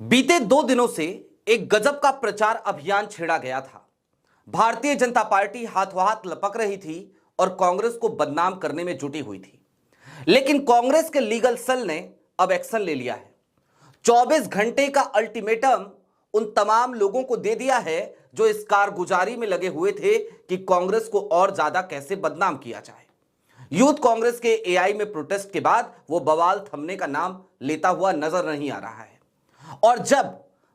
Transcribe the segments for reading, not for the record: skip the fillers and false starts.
बीते 2 दिनों से एक गजब का प्रचार अभियान छेड़ा गया था। भारतीय जनता पार्टी हाथों हाथ लपक रही थी और कांग्रेस को बदनाम करने में जुटी हुई थी। लेकिन कांग्रेस के लीगल सेल ने अब एक्शन ले लिया है। 24 घंटे का अल्टीमेटम उन तमाम लोगों को दे दिया है जो इस कारगुजारी में लगे हुए थे कि कांग्रेस को और ज्यादा कैसे बदनाम किया जाए। यूथ कांग्रेस के एआई में प्रोटेस्ट के बाद वो बवाल थमने का नाम लेता हुआ नजर नहीं आ रहा है। और जब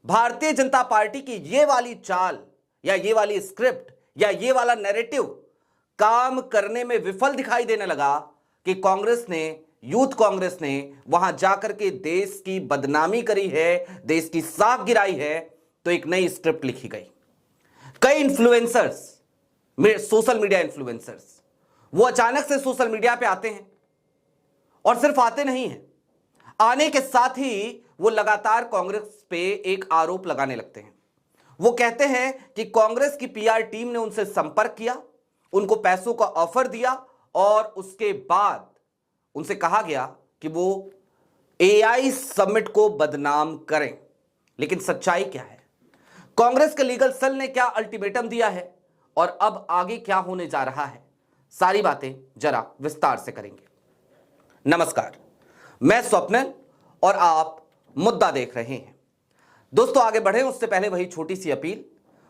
भारतीय जनता पार्टी की ये वाली चाल या ये वाली स्क्रिप्ट या ये वाला नैरेटिव काम करने में विफल दिखाई देने लगा कि कांग्रेस ने, यूथ कांग्रेस ने वहां जाकर के देश की बदनामी करी है, देश की साख गिराई है, तो एक नई स्क्रिप्ट लिखी गई। कई इन्फ्लुएंसर्स, सोशल मीडिया इन्फ्लुएंसर्स, वो अचानक से सोशल मीडिया पे आते हैं और सिर्फ आते नहीं हैं, आने के साथ ही वो लगातार कांग्रेस पे एक आरोप लगाने लगते हैं। वो कहते हैं कि कांग्रेस की पीआर टीम ने उनसे संपर्क किया, उनको पैसों का ऑफर दिया और उसके बाद उनसे कहा गया कि वो एआई समिट को बदनाम करें। लेकिन सच्चाई क्या है? कांग्रेस के लीगल सेल ने क्या अल्टीमेटम दिया है और अब आगे क्या होने जा रहा है? सारी बातें जरा विस्तार से करेंगे। नमस्कार, मैं स्वप्निल और आप मुद्दा देख रहे हैं। दोस्तों, आगे बढ़े उससे पहले वही छोटी सी अपील।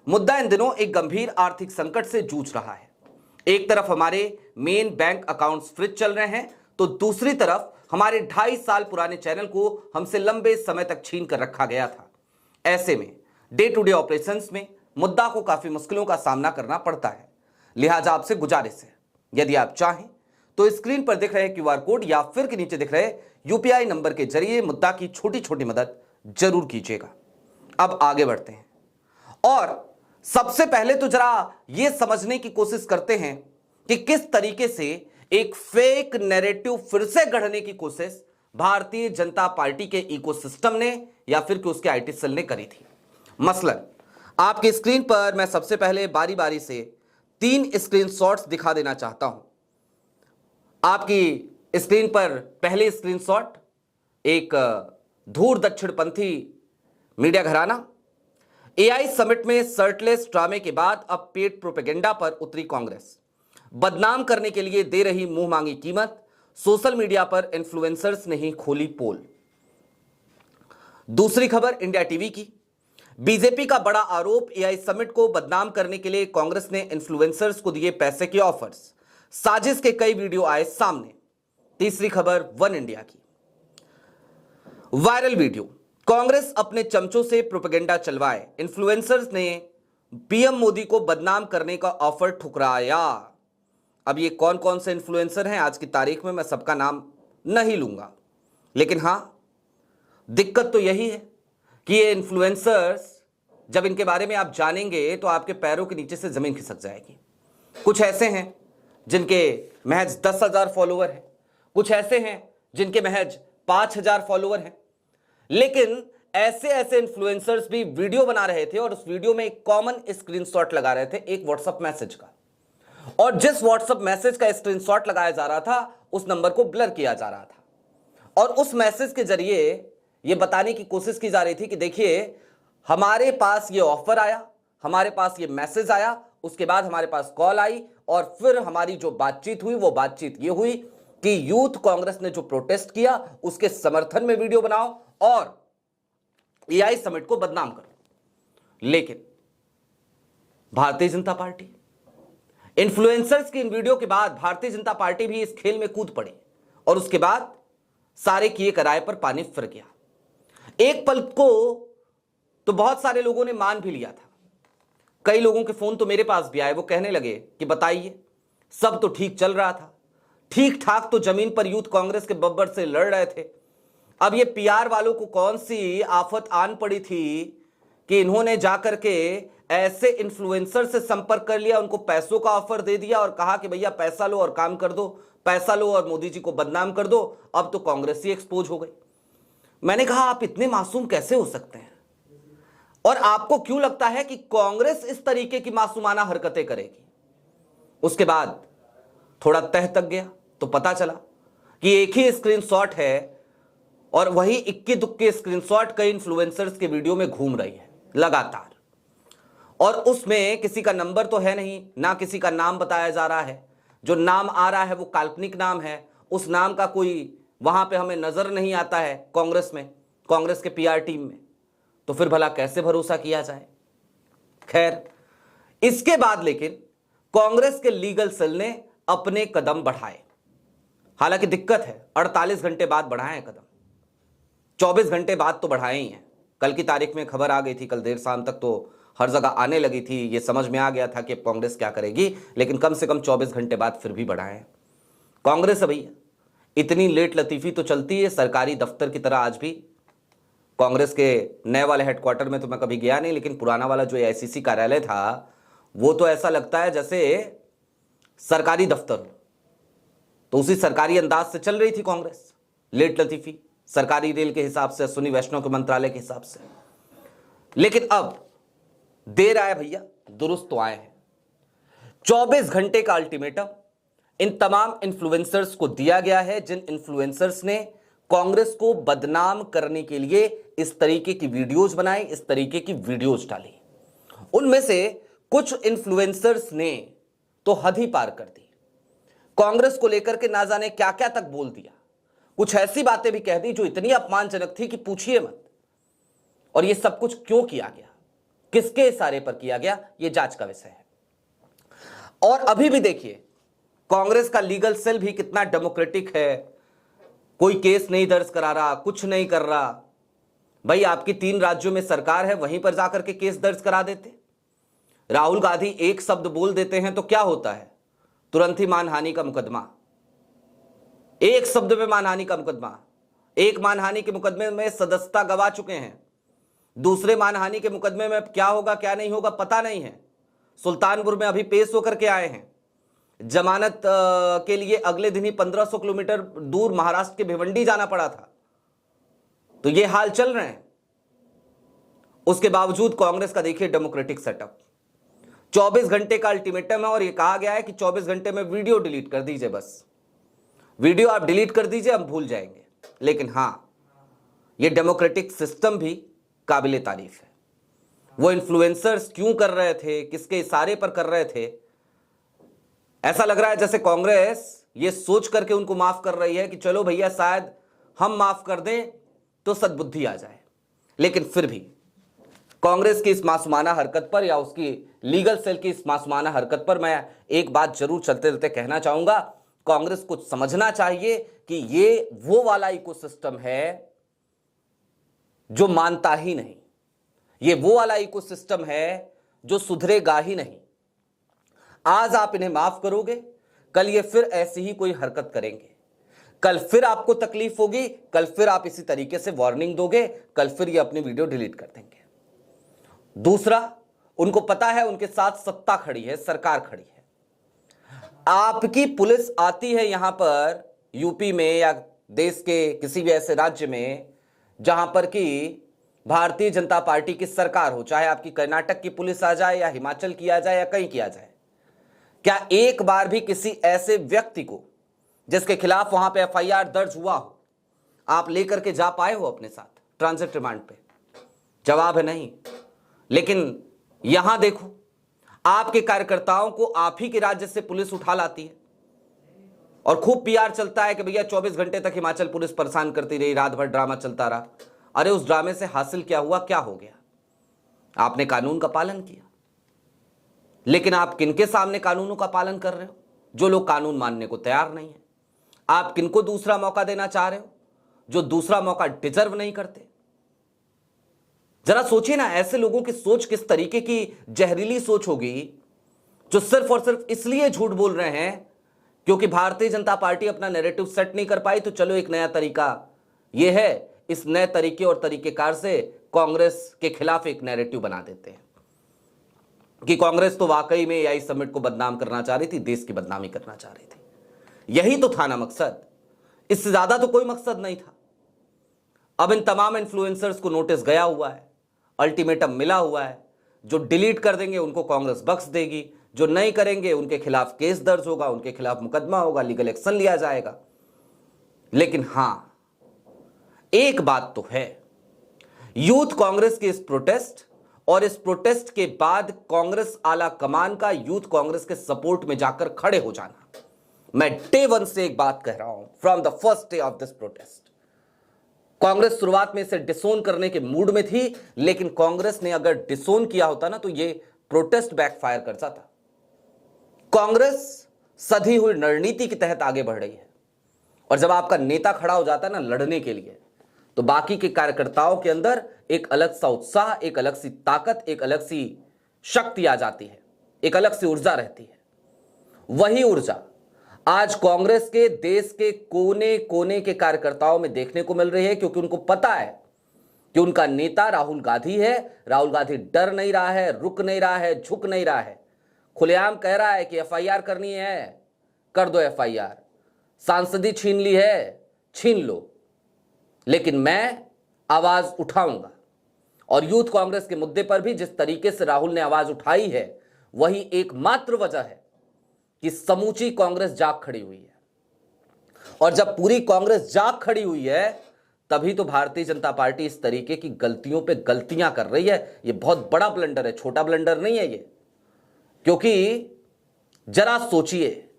मुद्दा इन दिनों एक गंभीर आर्थिक संकट से जूझ रहा है। एक तरफ हमारे मेन बैंक अकाउंट्स फ्रीज चल रहे हैं, तो दूसरी तरफ हमारे 2.5 साल पुराने चैनल को हमसे लंबे समय तक छीन कर रखा गया था। ऐसे में डे टू डे ऑपरेशंस में मुद्दा को काफी मुश्किलों का सामना करना पड़ता है। लिहाजा आपसे गुजारिश है, यदि आप चाहें तो स्क्रीन पर दिख रहे क्यूआर कोड या फिर के नीचे दिख रहे यूपीआई नंबर के जरिए मुद्दा की छोटी छोटी मदद जरूर कीजिएगा। अब आगे बढ़ते हैं और सबसे पहले तो जरा यह समझने की कोशिश करते हैं कि किस तरीके से एक फेक नैरेटिव फिर से गढ़ने की कोशिश भारतीय जनता पार्टी के इकोसिस्टम ने या फिर कि उसके आईटी सेल ने करी थी। मसलन आपकी स्क्रीन पर मैं सबसे पहले बारी बारी से 3 स्क्रीनशॉट्स दिखा देना चाहता हूं। आपकी स्क्रीन पर पहले स्क्रीनशॉट, एक धूर दक्षिणपंथी मीडिया घराना एआई समिट में शर्टलेस ड्रामे के बाद अब पेड प्रोपेगेंडा पर उतरी कांग्रेस। बदनाम करने के लिए दे रही मुंह मांगी कीमत, सोशल मीडिया पर इन्फ्लुएंसर्स ने ही खोली पोल। दूसरी खबर इंडिया टीवी की, बीजेपी का बड़ा आरोप, एआई समिट को बदनाम करने के लिए कांग्रेस ने इन्फ्लुएंसर्स को दिए पैसे के ऑफर्स, साजिश के कई वीडियो आए सामने। तीसरी खबर वन इंडिया की, वायरल वीडियो, कांग्रेस अपने चमचों से प्रोपेगेंडा चलवाए, इन्फ्लुएंसर्स ने पीएम मोदी को बदनाम करने का ऑफर ठुकराया। अब ये कौन कौन से इन्फ्लुएंसर हैं आज की तारीख में मैं सबका नाम नहीं लूंगा, लेकिन हां, दिक्कत तो यही है कि ये इन्फ्लुएंसर्स, जब इनके बारे में आप जानेंगे तो आपके पैरों के नीचे से जमीन खिसक जाएगी। कुछ ऐसे हैं जिनके महज 10,000 फॉलोअर हैं, कुछ ऐसे हैं जिनके महज 5,000 फॉलोअर हैं। लेकिन ऐसे ऐसे इन्फ्लुएंसर्स भी वीडियो बना रहे थे और उस वीडियो में एक कॉमन स्क्रीनशॉट लगा रहे थे, एक व्हाट्सएप मैसेज का, और जिस व्हाट्सएप मैसेज का स्क्रीनशॉट लगाया जा रहा था उस नंबर को ब्लर किया जा रहा था और उस मैसेज के जरिए यह बताने की कोशिश की जा रही थी कि देखिए, हमारे पास ये ऑफर आया, हमारे पास ये मैसेज आया, उसके बाद हमारे पास कॉल आई और फिर हमारी जो बातचीत हुई वो बातचीत ये हुई कि यूथ कांग्रेस ने जो प्रोटेस्ट किया उसके समर्थन में वीडियो बनाओ और एआई समिट को बदनाम करो। लेकिन भारतीय जनता पार्टी, इन्फ्लुएंसर्स की इन वीडियो के बाद भारतीय जनता पार्टी भी इस खेल में कूद पड़ी और उसके बाद सारे किए कराए पर पानी फिर गया। एक पल को तो बहुत सारे लोगों ने मान भी लिया था। कई लोगों के फोन तो मेरे पास भी आए, वो कहने लगे कि बताइए, सब तो ठीक चल रहा था, ठीक ठाक तो जमीन पर यूथ कांग्रेस के बब्बर से लड़ रहे थे, अब ये पीआर वालों को कौन सी आफत आन पड़ी थी कि इन्होंने जाकर के ऐसे इन्फ्लुएंसर से संपर्क कर लिया, उनको पैसों का ऑफर दे दिया और कहा कि भैया पैसा लो और काम कर दो, पैसा लो और मोदी जी को बदनाम कर दो। अब तो कांग्रेस ही एक्सपोज हो गई। मैंने कहा, आप इतने मासूम कैसे हो सकते हैं और आपको क्यों लगता है कि कांग्रेस इस तरीके की मासूमाना हरकतें करेगी? उसके बाद थोड़ा तह तक गया तो पता चला कि एक ही स्क्रीनशॉट है और वही इक्के दुक्के स्क्रीनशॉट कई इन्फ्लुएंसर्स के वीडियो में घूम रही है लगातार, और उसमें किसी का नंबर तो है नहीं, ना किसी का नाम बताया जा रहा है। जो नाम आ रहा है वो काल्पनिक नाम है, उस नाम का कोई वहां पे हमें नजर नहीं आता है कांग्रेस में, कांग्रेस के पीआर टीम में। तो फिर भला कैसे भरोसा किया जाए। खैर, इसके बाद लेकिन कांग्रेस के लीगल सेल ने अपने कदम बढ़ाए। हालांकि दिक्कत है, 48 घंटे बाद बढ़ाए हैं कदम, 24 घंटे बाद तो बढ़ाए ही हैं। कल की तारीख में खबर आ गई थी, कल देर शाम तक तो हर जगह आने लगी थी, ये समझ में आ गया था कि कांग्रेस क्या करेगी, लेकिन कम से कम 24 घंटे बाद फिर भी बढ़ाए हैं। कांग्रेस है भैया, इतनी लेट लतीफी तो चलती है सरकारी दफ्तर की तरह। आज भी कांग्रेस के नए वाले हेडक्वार्टर में तो मैं कभी गया नहीं, लेकिन पुराना वाला जो एआईसीसी कार्यालय था वो तो ऐसा लगता है जैसे सरकारी दफ्तर। तो उसी सरकारी अंदाज से चल रही थी कांग्रेस, लेट लतीफी, सरकारी रेल के हिसाब से, अश्विनी वैष्णव के मंत्रालय के हिसाब से। लेकिन अब देर आए भैया, दुरुस्त तो आए हैं। 24 घंटे का अल्टीमेटम इन तमाम इन्फ्लुएंसर्स को दिया गया है, जिन इन्फ्लुएंसर्स ने कांग्रेस को बदनाम करने के लिए इस तरीके की वीडियोज बनाई, इस तरीके की वीडियोज डाली। उनमें से कुछ इन्फ्लुएंसर्स ने तो हद ही पार कर दी, कांग्रेस को लेकर के ना जाने क्या क्या तक बोल दिया, कुछ ऐसी बातें भी कह दी जो इतनी अपमानजनक थी कि पूछिए मत। और ये सब कुछ क्यों किया गया, किसके इशारे पर किया गया, ये जांच का विषय है। और अभी भी देखिए कांग्रेस का लीगल सेल भी कितना डेमोक्रेटिक है, कोई केस नहीं दर्ज करा रहा, कुछ नहीं कर रहा। भाई आपकी 3 राज्यों में सरकार है, वहीं पर जाकर के केस दर्ज करा देते। राहुल गांधी एक शब्द बोल देते हैं तो क्या होता है, तुरंत ही मानहानि का मुकदमा, एक शब्द में मानहानि का मुकदमा। एक मानहानि के मुकदमे में सदस्यता गवा चुके हैं, दूसरे मानहानि के मुकदमे में क्या होगा क्या नहीं होगा पता नहीं है। सुल्तानपुर में अभी पेश होकर के आए हैं, जमानत के लिए अगले दिन ही 1500 किलोमीटर दूर महाराष्ट्र के भिवंडी जाना पड़ा था। तो ये हाल चल रहे हैं। उसके बावजूद कांग्रेस का देखिए डेमोक्रेटिक सेटअप, 24 घंटे का अल्टीमेटम है और ये कहा गया है कि 24 घंटे में वीडियो डिलीट कर दीजिए, बस वीडियो आप डिलीट कर दीजिए, हम भूल जाएंगे। लेकिन हां, ये डेमोक्रेटिक सिस्टम भी काबिले तारीफ है। वो इन्फ्लुएंसर्स क्यों कर रहे थे, किसके इशारे पर कर रहे थे, ऐसा लग रहा है जैसे कांग्रेस ये सोच करके उनको माफ कर रही है कि चलो भैया शायद हम माफ कर दें तो सद्बुद्धि आ जाए। लेकिन फिर भी कांग्रेस की इस मासूमाना हरकत पर या उसकी लीगल सेल की इस मासूमाना हरकत पर मैं एक बात जरूर चलते चलते कहना चाहूंगा, कांग्रेस को समझना चाहिए कि ये वो वाला इकोसिस्टम है जो मानता ही नहीं, ये वो वाला इकोसिस्टम है जो सुधरेगा ही नहीं। आज आप इन्हें माफ करोगे, कल ये फिर ऐसी ही कोई हरकत करेंगे, कल फिर आपको तकलीफ होगी, कल फिर आप इसी तरीके से वार्निंग दोगे, कल फिर ये अपनी वीडियो डिलीट कर देंगे। दूसरा, उनको पता है उनके साथ सत्ता खड़ी है, सरकार खड़ी है। आपकी पुलिस आती है यहां पर यूपी में या देश के किसी भी ऐसे राज्य में जहां पर कि भारतीय जनता पार्टी की सरकार हो, चाहे आपकी कर्नाटक की पुलिस आ जाए या हिमाचल की आ जाए या कहीं की आ जाए, क्या एक बार भी किसी ऐसे व्यक्ति को जिसके खिलाफ वहां पे एफआईआर दर्ज हुआ हो आप लेकर के जा पाए हो अपने साथ ट्रांजिट रिमांड पे? जवाब है नहीं। लेकिन यहां देखो, आपके कार्यकर्ताओं को आप ही के राज्य से पुलिस उठा लाती है और खूब पीआर चलता है कि भैया 24 घंटे तक हिमाचल पुलिस परेशान करती रही, रात भर ड्रामा चलता रहा। अरे उस ड्रामे से हासिल क्या हुआ, क्या हो गया? आपने कानून का पालन किया। लेकिन आप किनके सामने कानूनों का पालन कर रहे हो? जो लोग कानून मानने को तैयार नहीं है। आप किनको दूसरा मौका देना चाह रहे हो जो दूसरा मौका डिजर्व नहीं करते? जरा सोचिए ना, ऐसे लोगों की सोच किस तरीके की जहरीली सोच होगी जो सिर्फ और सिर्फ इसलिए झूठ बोल रहे हैं क्योंकि भारतीय जनता पार्टी अपना नैरेटिव सेट नहीं कर पाई। तो चलो एक नया तरीका यह है, इस नए तरीके और तरीकेकार से कांग्रेस के खिलाफ एक नैरेटिव बना देते हैं कि कांग्रेस तो वाकई में एआई समिट को बदनाम करना चाह रही थी, देश की बदनामी करना चाह रही थी। यही तो था ना मकसद, इससे ज्यादा तो कोई मकसद नहीं था। अब इन तमाम इन्फ्लुएंसर्स को नोटिस गया हुआ है, अल्टीमेटम मिला हुआ है। जो डिलीट कर देंगे उनको कांग्रेस बख्श देगी, जो नहीं करेंगे उनके खिलाफ केस दर्ज होगा, उनके खिलाफ मुकदमा होगा, लीगल एक्शन लिया जाएगा। लेकिन हां, एक बात तो है, यूथ कांग्रेस की इस प्रोटेस्ट और इस प्रोटेस्ट के बाद कांग्रेस आला कमान का यूथ कांग्रेस के सपोर्ट में जाकर खड़े हो जाना। मैं डे वन से एक बात कह रहा हूं, from the first day of this protest, Congress शुरुआत में इसे डिसोन करने के मूड में थी, लेकिन कांग्रेस ने अगर डिसोन किया होता ना तो यह प्रोटेस्ट बैकफायर कर जाता। कांग्रेस सधी हुई रणनीति के तहत आगे बढ़ रही है, और जब आपका नेता खड़ा हो जाता है ना लड़ने के लिए, तो बाकी के कार्यकर्ताओं के अंदर एक अलग सा उत्साह, एक अलग सी ताकत, एक अलग सी शक्ति आ जाती है, एक अलग सी ऊर्जा रहती है। वही ऊर्जा आज कांग्रेस के देश के कोने कोने के कार्यकर्ताओं में देखने को मिल रही है, क्योंकि उनको पता है कि उनका नेता राहुल गांधी है। राहुल गांधी डर नहीं रहा है, रुक नहीं रहा है, झुक नहीं रहा है, खुलेआम कह रहा है कि एफआईआर करनी है, कर दो एफआईआर, सांसदी छीन ली है, छीन लो, लेकिन मैं आवाज उठाऊंगा। और यूथ कांग्रेस के मुद्दे पर भी जिस तरीके से राहुल ने आवाज उठाई है, वही एकमात्र वजह है कि समूची कांग्रेस जाग खड़ी हुई है। और जब पूरी कांग्रेस जाग खड़ी हुई है, तभी तो भारतीय जनता पार्टी इस तरीके की गलतियों पे गलतियां कर रही है। ये बहुत बड़ा ब्लंडर है, छोटा ब्लंडर नहीं है ये। क्योंकि जरा सोचिए,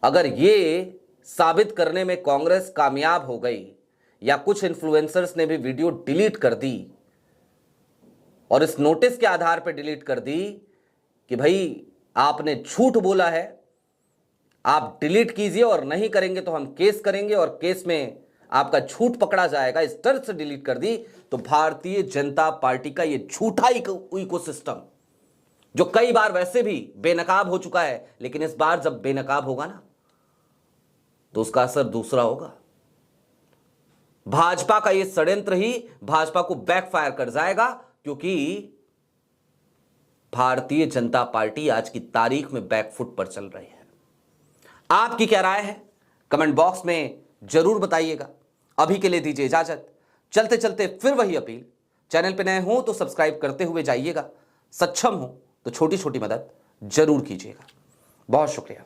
अगर ये साबित करने में कांग्रेस कामयाब हो गई, या कुछ इन्फ्लुएंसर्स ने भी वीडियो डिलीट कर दी और इस नोटिस के आधार पर डिलीट कर दी कि भाई आपने झूठ बोला है, आप डिलीट कीजिए, और नहीं करेंगे तो हम केस करेंगे और केस में आपका झूठ पकड़ा जाएगा, इस तरह से डिलीट कर दी, तो भारतीय जनता पार्टी का ये झूठा इकोसिस्टम, जो कई बार वैसे भी बेनकाब हो चुका है, लेकिन इस बार जब बेनकाब होगा ना तो उसका असर दूसरा होगा। भाजपा का ये षड्यंत्र ही भाजपा को बैकफायर कर जाएगा, क्योंकि भारतीय जनता पार्टी आज की तारीख में बैकफुट पर चल रही है। आपकी क्या राय है कमेंट बॉक्स में जरूर बताइएगा। अभी के लिए दीजिए इजाजत। चलते चलते फिर वही अपील, चैनल पे नए हो तो सब्सक्राइब करते हुए जाइएगा, सक्षम हो तो छोटी छोटी मदद जरूर कीजिएगा। बहुत शुक्रिया।